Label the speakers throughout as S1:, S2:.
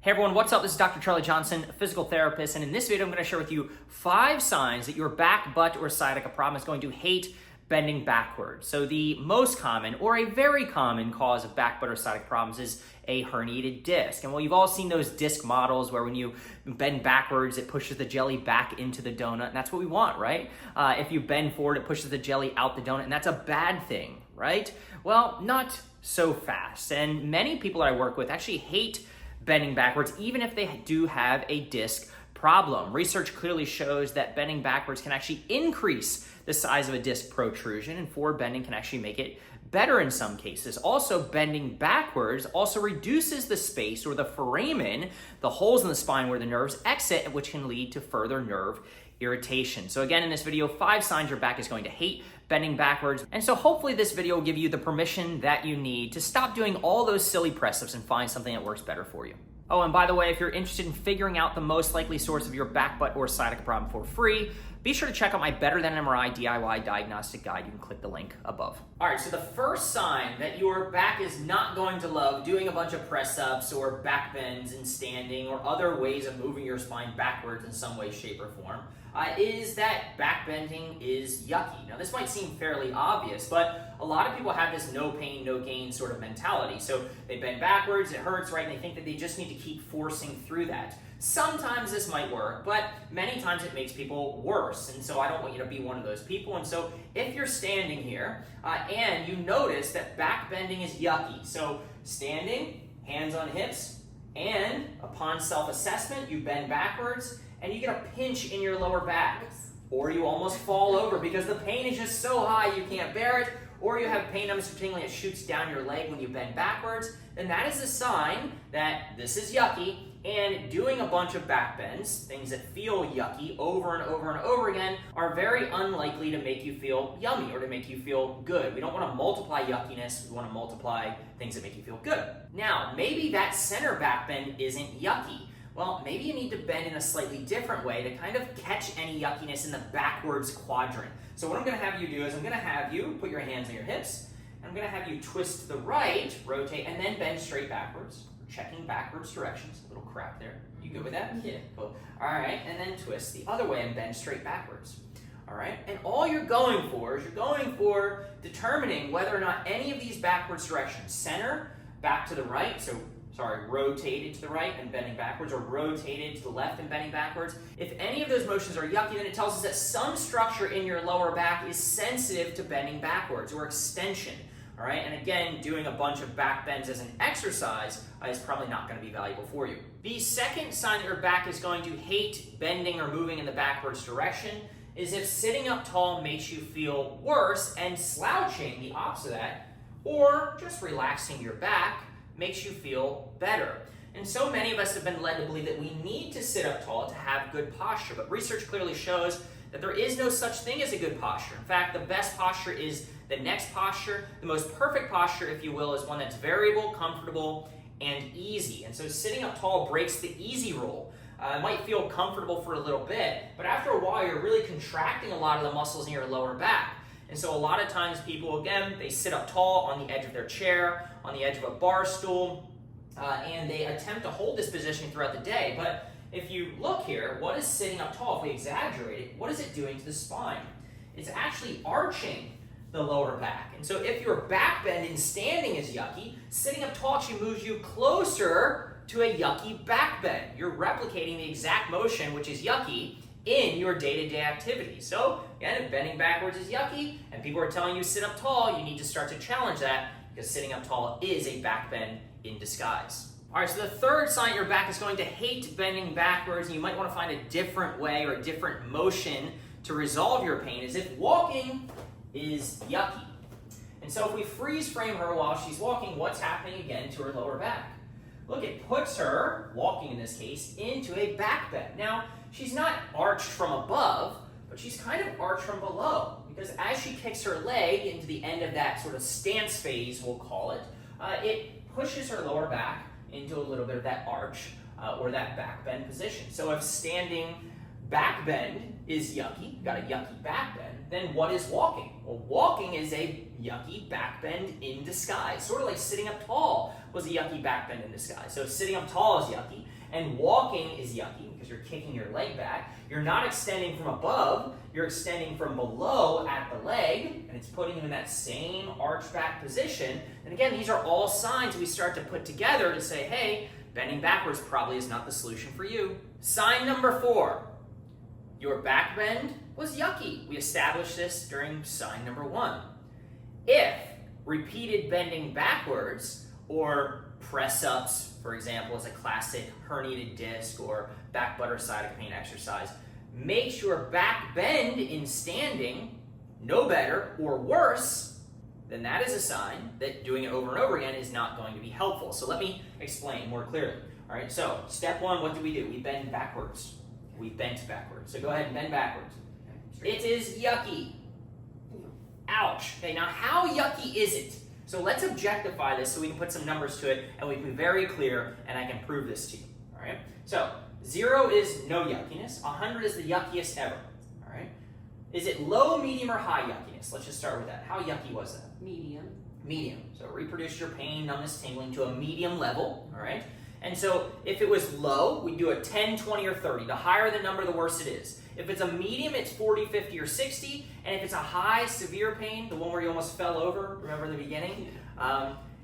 S1: Hey everyone, what's up? This is Dr. Charlie Johnson, a physical therapist, and in this video I'm going to share with you 5 signs that your back, butt, or sciatica problem is going to hate bending backwards. So the most common, or a very common cause of back, butt, or sciatica problems is a herniated disc. And well, you've all seen those disc models where when you bend backwards, it pushes the jelly back into the donut, and that's what we want, right? If you bend forward, it pushes the jelly out the donut, and that's a bad thing, right? Well, not so fast. And many people that I work with actually hate bending backwards, even if they do have a disc problem. Research clearly shows that bending backwards can actually increase the size of a disc protrusion, and forward bending can actually make it better in some cases. Also, bending backwards also reduces the space or the foramen, the holes in the spine where the nerves exit, which can lead to further nerve irritation. So again, in this video, 5 signs your back is going to hate bending backwards. And so hopefully this video will give you the permission that you need to stop doing all those silly press-ups and find something that works better for you. Oh, and by the way, if you're interested in figuring out the most likely source of your back, butt, or sciatica problem for free, be sure to check out my Better Than an MRI DIY diagnostic guide. You can click the link above. All right, so the first sign that your back is not going to love doing a bunch of press-ups or back bends and standing or other ways of moving your spine backwards in some way, shape, or form is that back bending is yucky. Now, this might seem fairly obvious, but a lot of people have this no pain, no gain sort of mentality. So they bend backwards, it hurts, right? And they think that they just need to keep forcing through that. Sometimes this might work, but many times it makes people worse. And so I don't want you to be one of those people. And so if you're standing here and you notice that back bending is yucky, so standing, hands on hips, and upon self-assessment, you bend backwards, and you get a pinch in your lower back, or you almost fall over because the pain is just so high you can't bear it, or you have pain numbness particularly it shoots down your leg when you bend backwards, then that is a sign that this is yucky, and doing a bunch of back bends, things that feel yucky over and over and over again, are very unlikely to make you feel yummy or to make you feel good. We don't want to multiply yuckiness, we want to multiply things that make you feel good. Now, maybe that center back bend isn't yucky. Well, maybe you need to bend in a slightly different way to kind of catch any yuckiness in the backwards quadrant. So what I'm going to have you do is I'm going to have you put your hands on your hips, and I'm going to have you twist to the right, rotate, and then bend straight backwards. Checking backwards directions. A little crap there. You good with that?
S2: Yeah.
S1: Cool. All right, and then twist the other way and bend straight backwards. All right, and all you're going for is determining whether or not any of these backwards directions, center, back to the right, rotated to the right and bending backwards, or rotated to the left and bending backwards. If any of those motions are yucky, then it tells us that some structure in your lower back is sensitive to bending backwards or extension. All right, and again, doing a bunch of back bends as an exercise is probably not going to be valuable for you. The second sign that your back is going to hate bending or moving in the backwards direction is if sitting up tall makes you feel worse, and slouching, the opposite of that, or just relaxing your back, makes you feel better. And so many of us have been led to believe that we need to sit up tall to have good posture, but research clearly shows that there is no such thing as a good posture. In fact, the best posture is the next posture. The most perfect posture, if you will, is one that's variable, comfortable, and easy. And so sitting up tall breaks the easy rule. It might feel comfortable for a little bit, but after a while, you're really contracting a lot of the muscles in your lower back. And so a lot of times people, again, they sit up tall on the edge of their chair, on the edge of a bar stool, and they attempt to hold this position throughout the day. But if you look here, what is sitting up tall? If we exaggerate it, what is it doing to the spine? It's actually arching the lower back. And so if your back bend in standing is yucky, sitting up tall actually moves you closer to a yucky back bend. You're replicating the exact motion, which is yucky, in your day-to-day activity. So again, if bending backwards is yucky and people are telling you sit up tall, you need to start to challenge that, because sitting up tall is a back bend in disguise. All right, so the third sign your back is going to hate bending backwards, and you might want to find a different way or a different motion to resolve your pain, is if walking is yucky. And so if we freeze frame her while she's walking, what's happening again to her lower back? Look, it puts her, walking in this case, into a back bend. Now, she's not arched from above, but she's kind of arched from below, because as she kicks her leg into the end of that sort of stance phase, we'll call it, it pushes her lower back into a little bit of that arch or that back bend position. So if standing back bend is yucky, got a yucky back bend, then what is walking? Well, walking is a yucky back bend in disguise. Sort of like sitting up tall was a yucky back bend in disguise. So if sitting up tall is yucky, And walking is yucky because you're kicking your leg back. You're not extending from above, you're extending from below at the leg, and it's putting you in that same arch back position. And again, these are all signs we start to put together to say, hey, bending backwards probably is not the solution for you. Sign number 4, your back bend was yucky. We established this during sign number 1. If repeated bending backwards or press-ups, for example, is a classic herniated disc or back butt or sciatica pain exercise, makes your back bend in standing no better or worse, then that is a sign that doing it over and over again is not going to be helpful. So let me explain more clearly. All right, so step 1, what do? We bend backwards. We bent backwards. So go ahead and bend backwards. It is yucky. Ouch. Okay, now how yucky is it? So let's objectify this so we can put some numbers to it and we can be very clear and I can prove this to you. All right? So 0 is no yuckiness. 100 is the yuckiest ever. All right? Is it low, medium, or high yuckiness? Let's just start with that. How yucky was that?
S2: Medium.
S1: Medium. So reproduce your pain, numbness, tingling to a medium level. All right? And so if it was low, we do a 10, 20, or 30. The higher the number, the worse it is. If it's a medium, it's 40, 50, or 60. And if it's a high, severe pain, the one where you almost fell over, remember the beginning?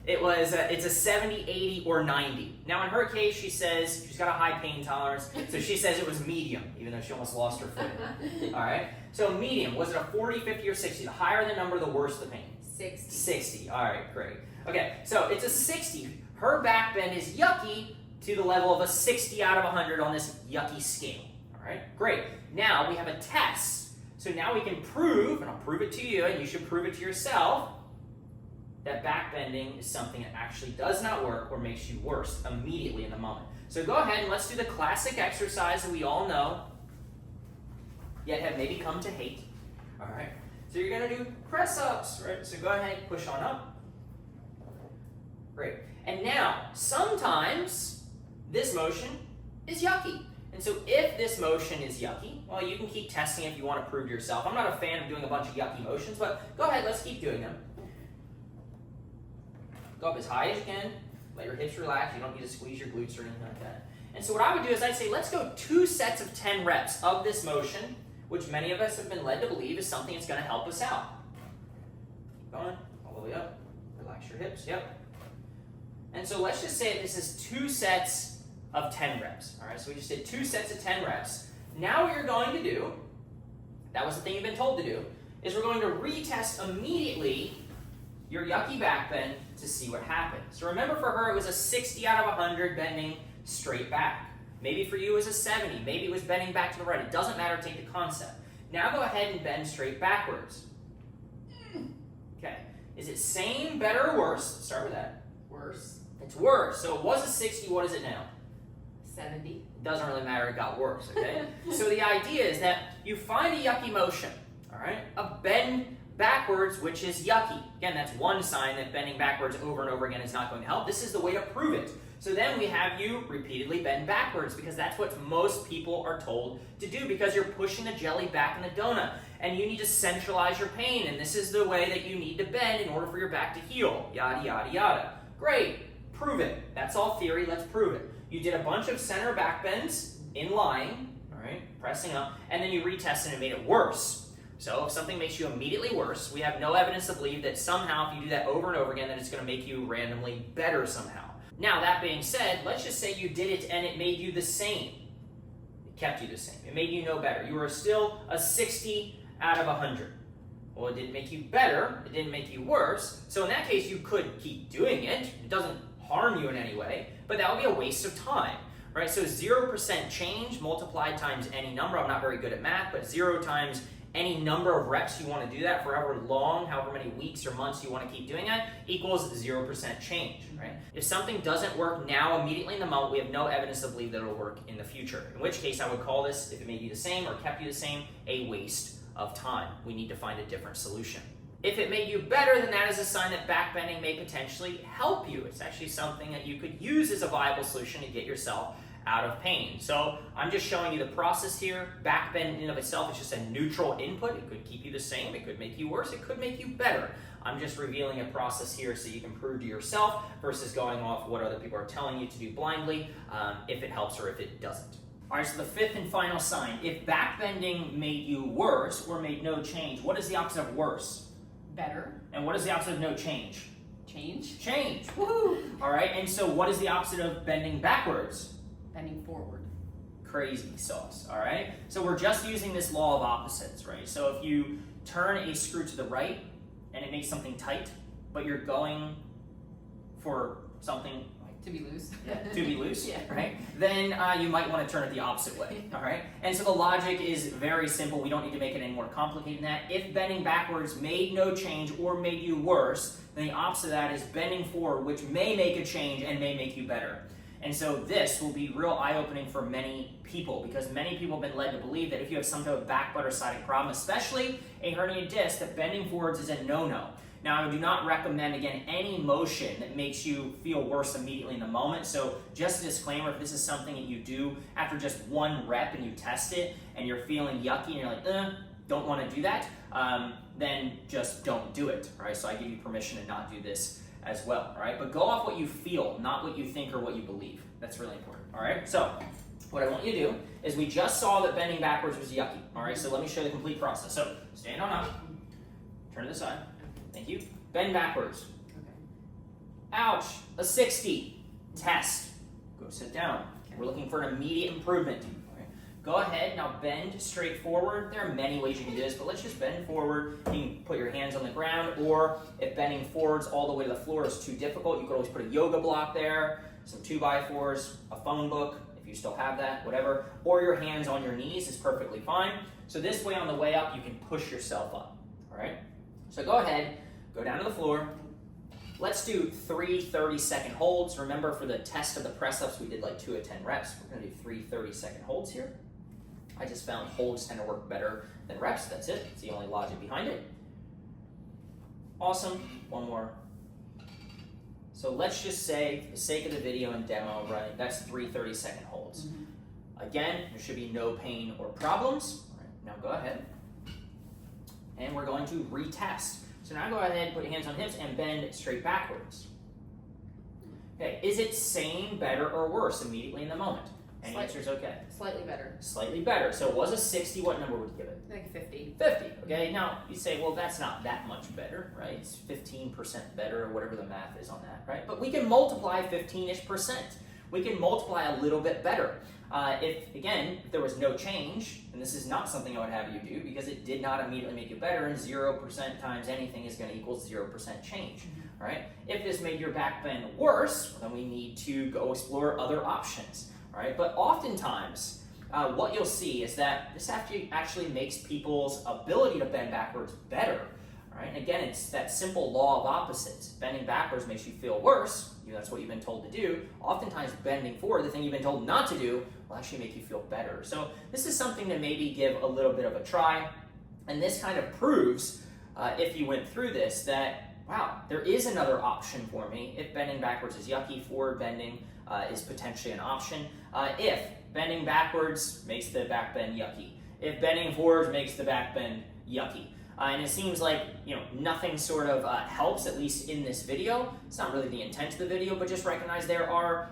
S1: It's a 70, 80, or 90. Now in her case, she says she's got a high pain tolerance, so she says it was medium, even though she almost lost her footing. All right? So medium, was it a 40, 50, or 60? The higher the number, the worse the pain.
S2: 60.
S1: 60. All right, great. Okay, so it's a 60. Her back bend is yucky to the level of a 60 out of 100 on this yucky scale. All right, great. Now we have a test. So now we can prove, and I'll prove it to you, and you should prove it to yourself, that back bending is something that actually does not work or makes you worse immediately in the moment. So go ahead and let's do the classic exercise that we all know, yet have maybe come to hate. All right, so you're gonna do press-ups, right? So go ahead, push on up. Great. And now, sometimes this motion is yucky. And so if this motion is yucky, well, you can keep testing if you want to prove to yourself. I'm not a fan of doing a bunch of yucky motions, but go ahead, let's keep doing them. Go up as high as you can. Let your hips relax. You don't need to squeeze your glutes or anything like that. And so what I would do is I'd say, let's go 2 sets of 10 reps of this motion, which many of us have been led to believe is something that's going to help us out. Keep going, all the way up. Relax your hips, yep. And so let's just say this is 2 sets of 10 reps. All right, so we just did 2 sets of 10 reps. Now what you're going to do, that was the thing you've been told to do, is we're going to retest immediately your yucky back bend to see what happens. So remember, for her it was a 60 out of 100 bending straight back. Maybe for you it was a 70. Maybe it was bending back to the right. It doesn't matter, take the concept. Now go ahead and bend straight backwards. Okay, is it same, better, or worse? Let's start with that.
S2: Worse.
S1: It's worse. So it was a 60, what is it now?
S2: 70.
S1: It doesn't really matter, it got worse, okay? So the idea is that you find a yucky motion, all right? A bend backwards, which is yucky. Again, that's one sign that bending backwards over and over again is not going to help. This is the way to prove it. So then we have you repeatedly bend backwards, because that's what most people are told to do, because you're pushing the jelly back in the donut, and you need to centralize your pain, and this is the way that you need to bend in order for your back to heal, yada, yada, yada. Great, prove it. That's all theory, let's prove it. You did a bunch of center back bends in lying, all right, pressing up, and then you retested and it made it worse. So if something makes you immediately worse, we have no evidence to believe that somehow if you do that over and over again, that it's going to make you randomly better somehow. Now, that being said, let's just say you did it and it made you the same. It kept you the same. It made you no better. You were still a 60 out of 100. Well, it didn't make you better. It didn't make you worse. So in that case, you could keep doing it. It doesn't harm you in any way, but that would be a waste of time, right? So 0% change multiplied times any number. I'm not very good at math, but 0 times any number of reps you want to do that for however long, however many weeks or months you want to keep doing that, equals 0% change, right? If something doesn't work now immediately in the moment, we have no evidence to believe that it'll work in the future. In which case, I would call this, if it made you the same or kept you the same, a waste of time. We need to find a different solution. If it made you better, then that is a sign that back bending may potentially help you. It's actually something that you could use as a viable solution to get yourself out of pain. So I'm just showing you the process here. Back bend in and of itself is just a neutral input. It could keep you the same, it could make you worse, it could make you better. I'm just revealing a process here so you can prove to yourself versus going off what other people are telling you to do blindly, if it helps or if it doesn't. All right, so the fifth and final sign. If back bending made you worse or made no change, what is the opposite of worse?
S2: Better.
S1: And what is the opposite of no change?
S2: Change.
S1: Change. Woohoo! All right, and so what is the opposite of bending backwards?
S2: Bending forward.
S1: Crazy sauce. All right, so we're just using this law of opposites, right? So if you turn a screw to the right and it makes something tight, but you're going for something
S2: To be loose.
S1: to be loose,
S2: Yeah.
S1: right? Then you might want to turn it the opposite way, all right? And so the logic is very simple. We don't need to make it any more complicated than that. If bending backwards made no change or made you worse, then the opposite of that is bending forward, which may make a change and may make you better. And so this will be real eye-opening for many people, because many people have been led to believe that if you have some type of back butt or sciatic problem, especially a herniated disc, that bending forwards is a no-no. Now, I do not recommend, again, any motion that makes you feel worse immediately in the moment. So just a disclaimer, if this is something that you do after just one rep and you test it and you're feeling yucky and you're like, don't want to do that, then just don't do it, all right? So I give you permission to not do this as well, all right? But go off what you feel, not what you think or what you believe. That's really important, all right? So what I want you to do is we just saw that bending backwards was yucky, all right? So let me show you the complete process. So stand on up, turn to the side. Thank you. Bend backwards.
S2: Okay.
S1: Ouch, a 60. Test. Go sit down.
S2: Okay.
S1: We're looking for an immediate improvement. All right. Go ahead, now bend straight forward. There are many ways you can do this, but let's just bend forward. You can put your hands on the ground, or if bending forwards all the way to the floor is too difficult, you could always put a yoga block there, some 2x4s, a phone book, if you still have that, whatever, or your hands on your knees is perfectly fine. So this way on the way up, you can push yourself up, all right? So go ahead, go down to the floor. Let's do 3 30-second holds. Remember, for the test of the press-ups, we did like 2 of 10 reps. We're gonna do 3 30-second holds here. I just found holds tend to work better than reps. That's it. It's the only logic behind it. Awesome. One more. So let's just say, for the sake of the video and demo, right, that's 3 30-second holds. Again, there should be no pain or problems. All right, now go ahead. And we're going to retest. So now go ahead, put your hands on hips, and bend straight backwards. Okay, is it same, better, or worse immediately in the moment? And the answer is okay.
S2: Slightly better.
S1: Slightly better. So it was a 60, what number would you give it?
S2: Like 50.
S1: 50, okay? Now, you say, well, that's not that much better, right? It's 15% better, or whatever the math is on that, right? But we can multiply 15-ish%. We can multiply a little bit better. If there was no change, and this is not something I would have you do because it did not immediately make you better, and 0% times anything is going to equal 0% change, all right? If this made your back bend worse, then we need to go explore other options, all right? But oftentimes, what you'll see is that this actually makes people's ability to bend backwards better, all right? And again, it's that simple law of opposites. Bending backwards makes you feel worse. That's what you've been told to do. Oftentimes, bending forward, the thing you've been told not to do, will actually make you feel better. So this is something to maybe give a little bit of a try. And this kind of proves, if you went through this, that, wow, there is another option for me. If bending backwards is yucky, forward bending is potentially an option. If bending backwards makes the back bend yucky. If bending forwards makes the back bend yucky. And it seems like, nothing sort of helps, at least in this video. It's not really the intent of the video, but just recognize there are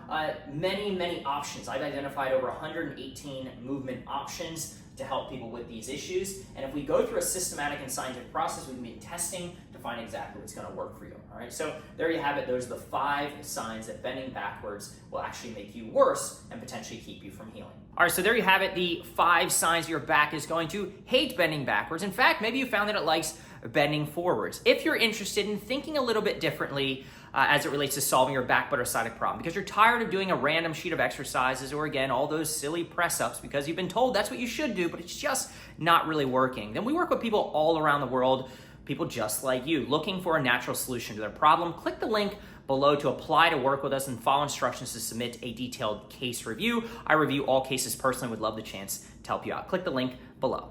S1: many, many options. I've identified over 118 movement options to help people with these issues. And if we go through a systematic and scientific process, we can be testing to find exactly what's going to work for you. All right, so there you have it. Those are the 5 signs that bending backwards will actually make you worse and potentially keep you from healing. All right, so there you have it, the 5 signs your back is going to hate bending backwards. In fact, maybe you found that it likes bending forwards. If you're interested in thinking a little bit differently as it relates to solving your back butt or sciatic problem, because you're tired of doing a random sheet of exercises or, again, all those silly press-ups because you've been told that's what you should do, but it's just not really working, then we work with people all around the world, people just like you, looking for a natural solution to their problem. Click the link below to apply to work with us and follow instructions to submit a detailed case review. I review all cases personally, would love the chance to help you out. Click the link below.